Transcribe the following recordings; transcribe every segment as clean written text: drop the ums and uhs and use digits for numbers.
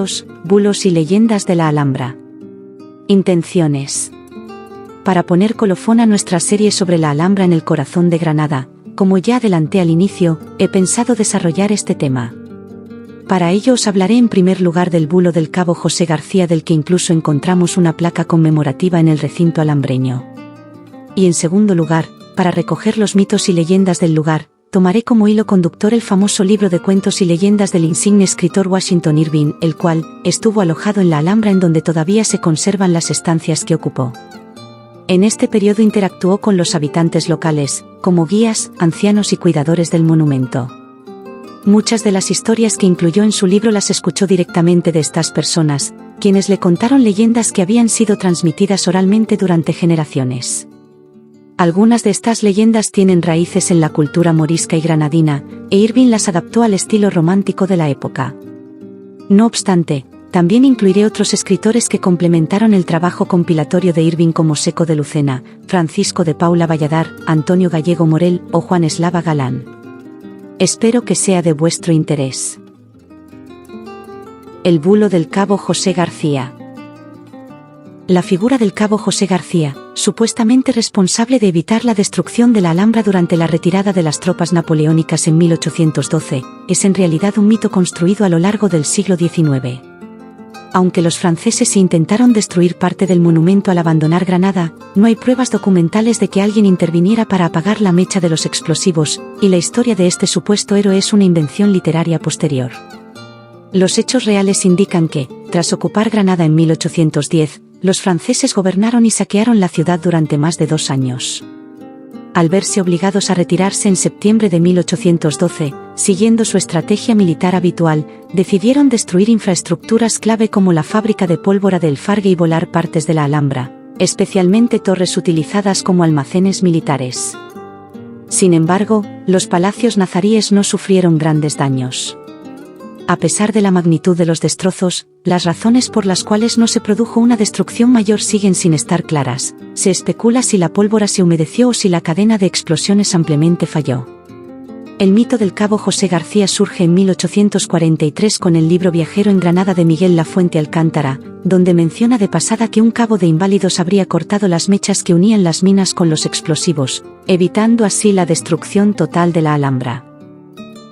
mitos, bulos y leyendas de la Alhambra. Intenciones. Para poner colofón a nuestra serie sobre la Alhambra en el corazón de Granada, como ya adelanté al inicio, he pensado desarrollar este tema. Para ello os hablaré en primer lugar del bulo del cabo José García, del que incluso encontramos una placa conmemorativa en el recinto alhambreño. Y en segundo lugar, para recoger los mitos y leyendas del lugar, tomaré como hilo conductor el famoso libro de cuentos y leyendas del insigne escritor Washington Irving, el cual estuvo alojado en la Alhambra, en donde todavía se conservan las estancias que ocupó. En este periodo interactuó con los habitantes locales, como guías, ancianos y cuidadores del monumento. Muchas de las historias que incluyó en su libro las escuchó directamente de estas personas, quienes le contaron leyendas que habían sido transmitidas oralmente durante generaciones. Algunas de estas leyendas tienen raíces en la cultura morisca y granadina, e Irving las adaptó al estilo romántico de la época. No obstante, también incluiré otros escritores que complementaron el trabajo compilatorio de Irving, como Seco de Lucena, Francisco de Paula Valladar, Antonio Gallego Morel o Juan Eslava Galán. Espero que sea de vuestro interés. El bulo del cabo José García. La figura del cabo José García, supuestamente responsable de evitar la destrucción de la Alhambra durante la retirada de las tropas napoleónicas en 1812, es en realidad un mito construido a lo largo del siglo XIX. Aunque los franceses intentaron destruir parte del monumento al abandonar Granada, no hay pruebas documentales de que alguien interviniera para apagar la mecha de los explosivos, y la historia de este supuesto héroe es una invención literaria posterior. Los hechos reales indican que, tras ocupar Granada en 1810, los franceses gobernaron y saquearon la ciudad durante más de 2 años. Al verse obligados a retirarse en septiembre de 1812, siguiendo su estrategia militar habitual, decidieron destruir infraestructuras clave como la fábrica de pólvora de El Fargue y volar partes de la Alhambra, especialmente torres utilizadas como almacenes militares. Sin embargo, los palacios nazaríes no sufrieron grandes daños. A pesar de la magnitud de los destrozos, las razones por las cuales no se produjo una destrucción mayor siguen sin estar claras. Se especula si la pólvora se humedeció o si la cadena de explosiones ampliamente falló. El mito del cabo José García surge en 1843 con el libro Viajero en Granada de Miguel Lafuente Alcántara, donde menciona de pasada que un cabo de inválidos habría cortado las mechas que unían las minas con los explosivos, evitando así la destrucción total de la Alhambra.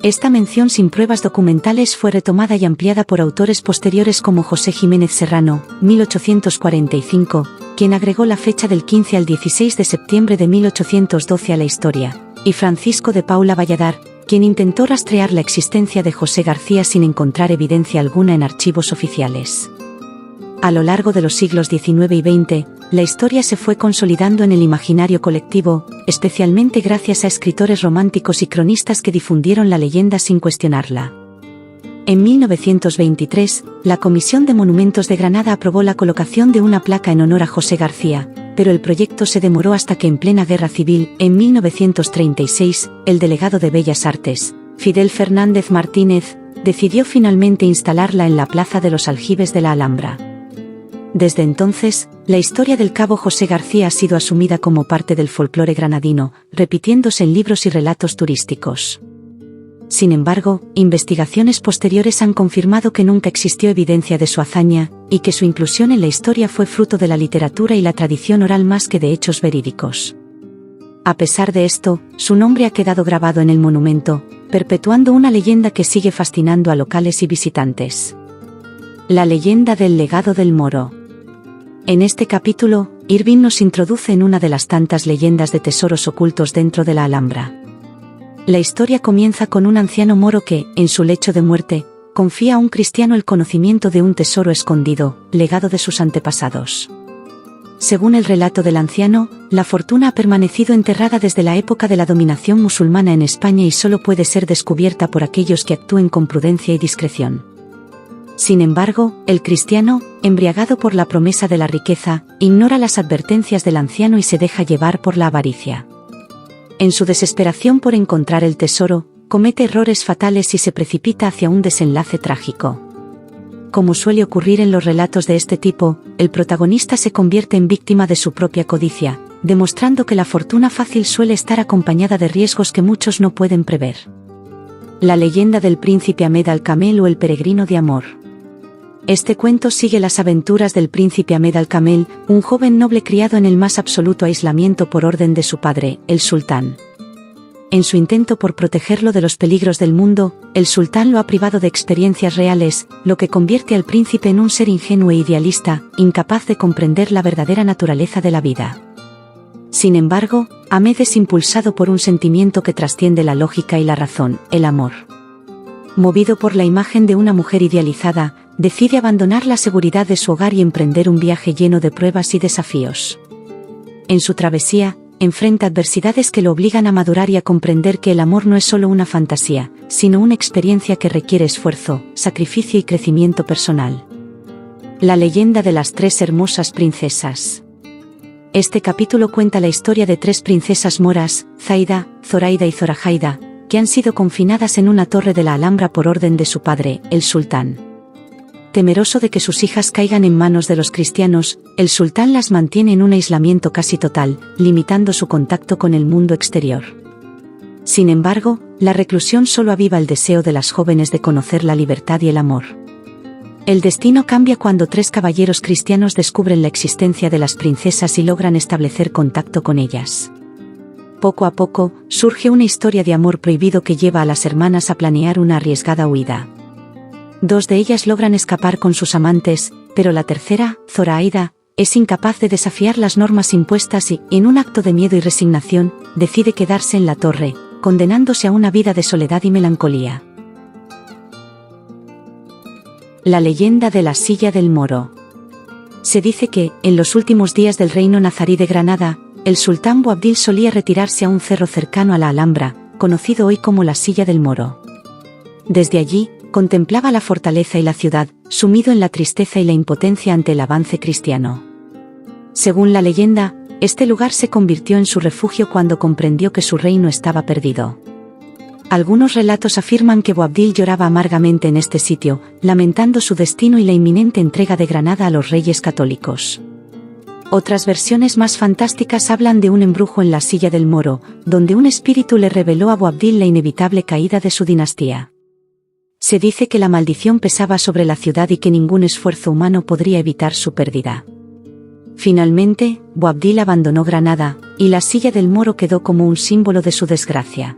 Esta mención sin pruebas documentales fue retomada y ampliada por autores posteriores como José Jiménez Serrano, 1845, quien agregó la fecha del 15 al 16 de septiembre de 1812 a la historia, y Francisco de Paula Valladar, quien intentó rastrear la existencia de José García sin encontrar evidencia alguna en archivos oficiales. A lo largo de los siglos XIX y XX, la historia se fue consolidando en el imaginario colectivo, especialmente gracias a escritores románticos y cronistas que difundieron la leyenda sin cuestionarla. En 1923, la Comisión de Monumentos de Granada aprobó la colocación de una placa en honor a José García, pero el proyecto se demoró hasta que en plena Guerra Civil, en 1936, el delegado de Bellas Artes, Fidel Fernández Martínez, decidió finalmente instalarla en la Plaza de los Aljibes de la Alhambra. Desde entonces, la historia del cabo José García ha sido asumida como parte del folclore granadino, repitiéndose en libros y relatos turísticos. Sin embargo, investigaciones posteriores han confirmado que nunca existió evidencia de su hazaña, y que su inclusión en la historia fue fruto de la literatura y la tradición oral más que de hechos verídicos. A pesar de esto, su nombre ha quedado grabado en el monumento, perpetuando una leyenda que sigue fascinando a locales y visitantes. La leyenda del legado del Moro. En este capítulo, Irving nos introduce en una de las tantas leyendas de tesoros ocultos dentro de la Alhambra. La historia comienza con un anciano moro que, en su lecho de muerte, confía a un cristiano el conocimiento de un tesoro escondido, legado de sus antepasados. Según el relato del anciano, la fortuna ha permanecido enterrada desde la época de la dominación musulmana en España y solo puede ser descubierta por aquellos que actúen con prudencia y discreción. Sin embargo, el cristiano, embriagado por la promesa de la riqueza, ignora las advertencias del anciano y se deja llevar por la avaricia. En su desesperación por encontrar el tesoro, comete errores fatales y se precipita hacia un desenlace trágico. Como suele ocurrir en los relatos de este tipo, el protagonista se convierte en víctima de su propia codicia, demostrando que la fortuna fácil suele estar acompañada de riesgos que muchos no pueden prever. La leyenda del príncipe Ahmed al-Kamel o el peregrino de amor. Este cuento sigue las aventuras del príncipe Ahmed al-Kamel, un joven noble criado en el más absoluto aislamiento por orden de su padre, el sultán. En su intento por protegerlo de los peligros del mundo, el sultán lo ha privado de experiencias reales, lo que convierte al príncipe en un ser ingenuo e idealista, incapaz de comprender la verdadera naturaleza de la vida. Sin embargo, Ahmed es impulsado por un sentimiento que trasciende la lógica y la razón, el amor. Movido por la imagen de una mujer idealizada, decide abandonar la seguridad de su hogar y emprender un viaje lleno de pruebas y desafíos. En su travesía, enfrenta adversidades que lo obligan a madurar y a comprender que el amor no es solo una fantasía, sino una experiencia que requiere esfuerzo, sacrificio y crecimiento personal. La leyenda de las tres hermosas princesas. Este capítulo cuenta la historia de tres princesas moras, Zaida, Zoraida y Zorajaida, que han sido confinadas en una torre de la Alhambra por orden de su padre, el sultán. Temeroso de que sus hijas caigan en manos de los cristianos, el sultán las mantiene en un aislamiento casi total, limitando su contacto con el mundo exterior. Sin embargo, la reclusión solo aviva el deseo de las jóvenes de conocer la libertad y el amor. El destino cambia cuando tres caballeros cristianos descubren la existencia de las princesas y logran establecer contacto con ellas. Poco a poco, surge una historia de amor prohibido que lleva a las hermanas a planear una arriesgada huida. Dos de ellas logran escapar con sus amantes, pero la tercera, Zoraida, es incapaz de desafiar las normas impuestas y, en un acto de miedo y resignación, decide quedarse en la torre, condenándose a una vida de soledad y melancolía. La leyenda de la silla del moro. Se dice que, en los últimos días del reino nazarí de Granada, el sultán Boabdil solía retirarse a un cerro cercano a la Alhambra, conocido hoy como la Silla del Moro. Desde allí, contemplaba la fortaleza y la ciudad, sumido en la tristeza y la impotencia ante el avance cristiano. Según la leyenda, este lugar se convirtió en su refugio cuando comprendió que su reino estaba perdido. Algunos relatos afirman que Boabdil lloraba amargamente en este sitio, lamentando su destino y la inminente entrega de Granada a los reyes católicos. Otras versiones más fantásticas hablan de un embrujo en la Silla del Moro, donde un espíritu le reveló a Boabdil la inevitable caída de su dinastía. Se dice que la maldición pesaba sobre la ciudad y que ningún esfuerzo humano podría evitar su pérdida. Finalmente, Boabdil abandonó Granada, y la Silla del Moro quedó como un símbolo de su desgracia.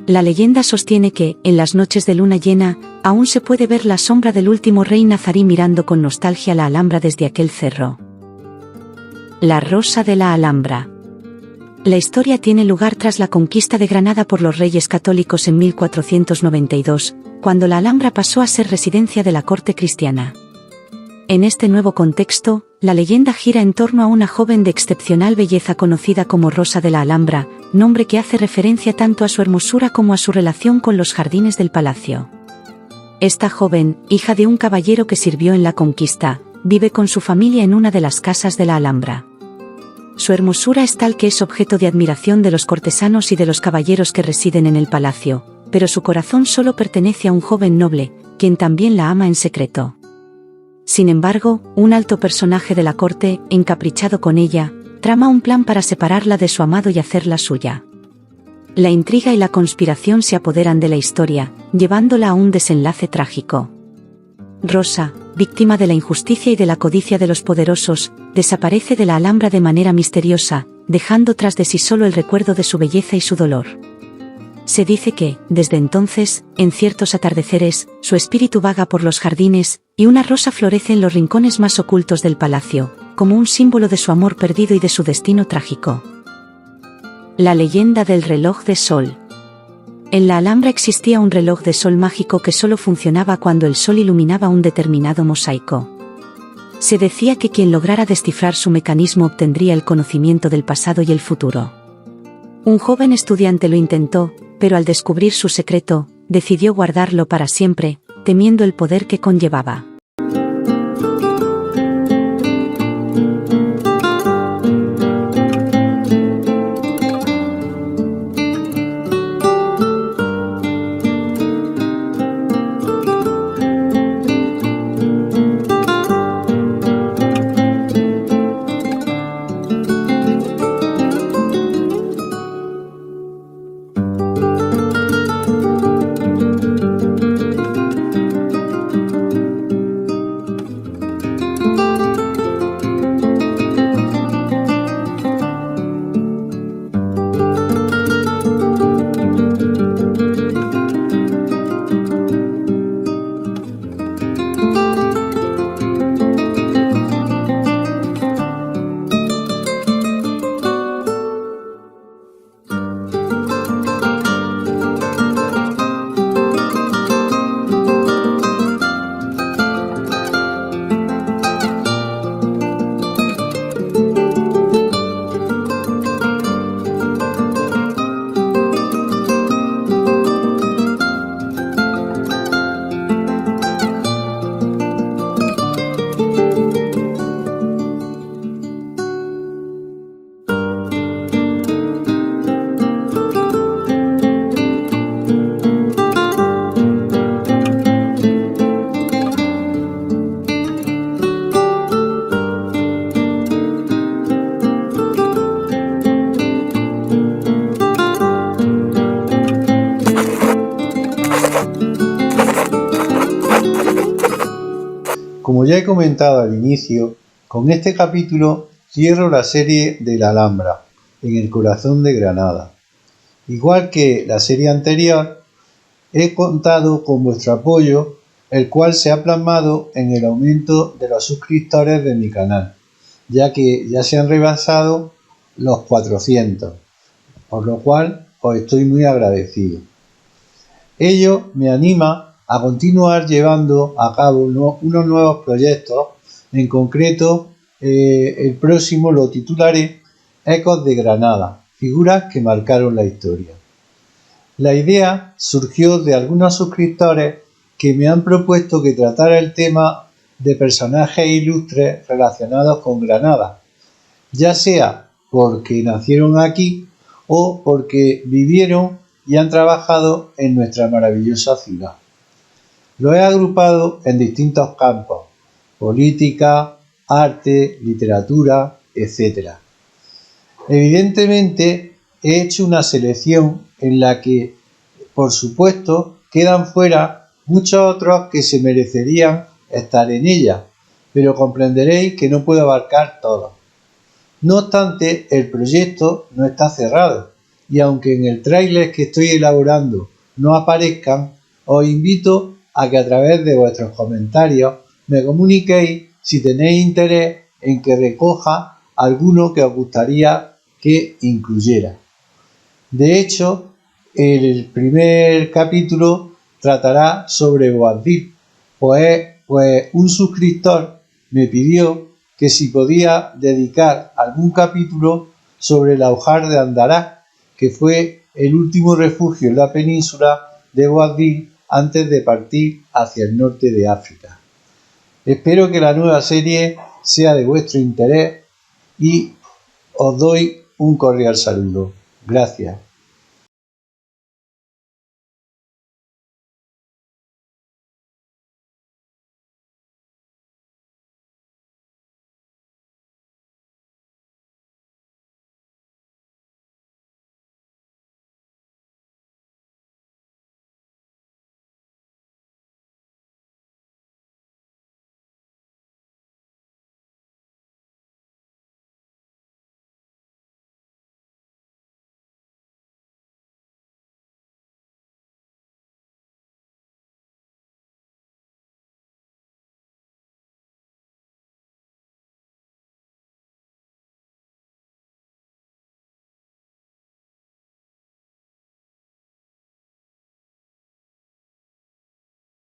La leyenda sostiene que, en las noches de luna llena, aún se puede ver la sombra del último rey nazarí mirando con nostalgia la Alhambra desde aquel cerro. La Rosa de la Alhambra. La historia tiene lugar tras la conquista de Granada por los reyes católicos en 1492, cuando la Alhambra pasó a ser residencia de la corte cristiana. En este nuevo contexto, la leyenda gira en torno a una joven de excepcional belleza conocida como Rosa de la Alhambra, nombre que hace referencia tanto a su hermosura como a su relación con los jardines del palacio. Esta joven, hija de un caballero que sirvió en la conquista, vive con su familia en una de las casas de la Alhambra. Su hermosura es tal que es objeto de admiración de los cortesanos y de los caballeros que residen en el palacio, pero su corazón solo pertenece a un joven noble, quien también la ama en secreto. Sin embargo, un alto personaje de la corte, encaprichado con ella, trama un plan para separarla de su amado y hacerla suya. La intriga y la conspiración se apoderan de la historia, llevándola a un desenlace trágico. Rosa, víctima de la injusticia y de la codicia de los poderosos, desaparece de la Alhambra de manera misteriosa, dejando tras de sí solo el recuerdo de su belleza y su dolor. Se dice que, desde entonces, en ciertos atardeceres, su espíritu vaga por los jardines, y una rosa florece en los rincones más ocultos del palacio, como un símbolo de su amor perdido y de su destino trágico. La leyenda del reloj de sol. En la Alhambra existía un reloj de sol mágico que solo funcionaba cuando el sol iluminaba un determinado mosaico. Se decía que quien lograra descifrar su mecanismo obtendría el conocimiento del pasado y el futuro. Un joven estudiante lo intentó, pero al descubrir su secreto, decidió guardarlo para siempre, temiendo el poder que conllevaba. Como ya he comentado al inicio, con este capítulo cierro la serie de la Alhambra, en el corazón de Granada. Igual que la serie anterior, he contado con vuestro apoyo, el cual se ha plasmado en el aumento de los suscriptores de mi canal, ya que ya se han rebasado los 400, por lo cual os estoy muy agradecido. Ello me anima a continuar llevando a cabo unos nuevos proyectos. En concreto, el próximo lo titularé Ecos de Granada, figuras que marcaron la historia. La idea surgió de algunos suscriptores que me han propuesto que tratara el tema de personajes ilustres relacionados con Granada, ya sea porque nacieron aquí o porque vivieron y han trabajado en nuestra maravillosa ciudad. Lo he agrupado en distintos campos: política, arte, literatura, etc. Evidentemente, he hecho una selección en la que, por supuesto, quedan fuera muchos otros que se merecerían estar en ella, pero comprenderéis que no puedo abarcar todos. No obstante, el proyecto no está cerrado, y aunque en el tráiler que estoy elaborando no aparezcan, os invito a que a través de vuestros comentarios me comuniquéis si tenéis interés en que recoja alguno que os gustaría que incluyera. De hecho, el primer capítulo tratará sobre Boabdil, pues un suscriptor me pidió que si podía dedicar algún capítulo sobre el Aujar de Andará, que fue el último refugio en la península de Boabdil antes de partir hacia el norte de África. Espero que la nueva serie sea de vuestro interés y os doy un cordial saludo. Gracias.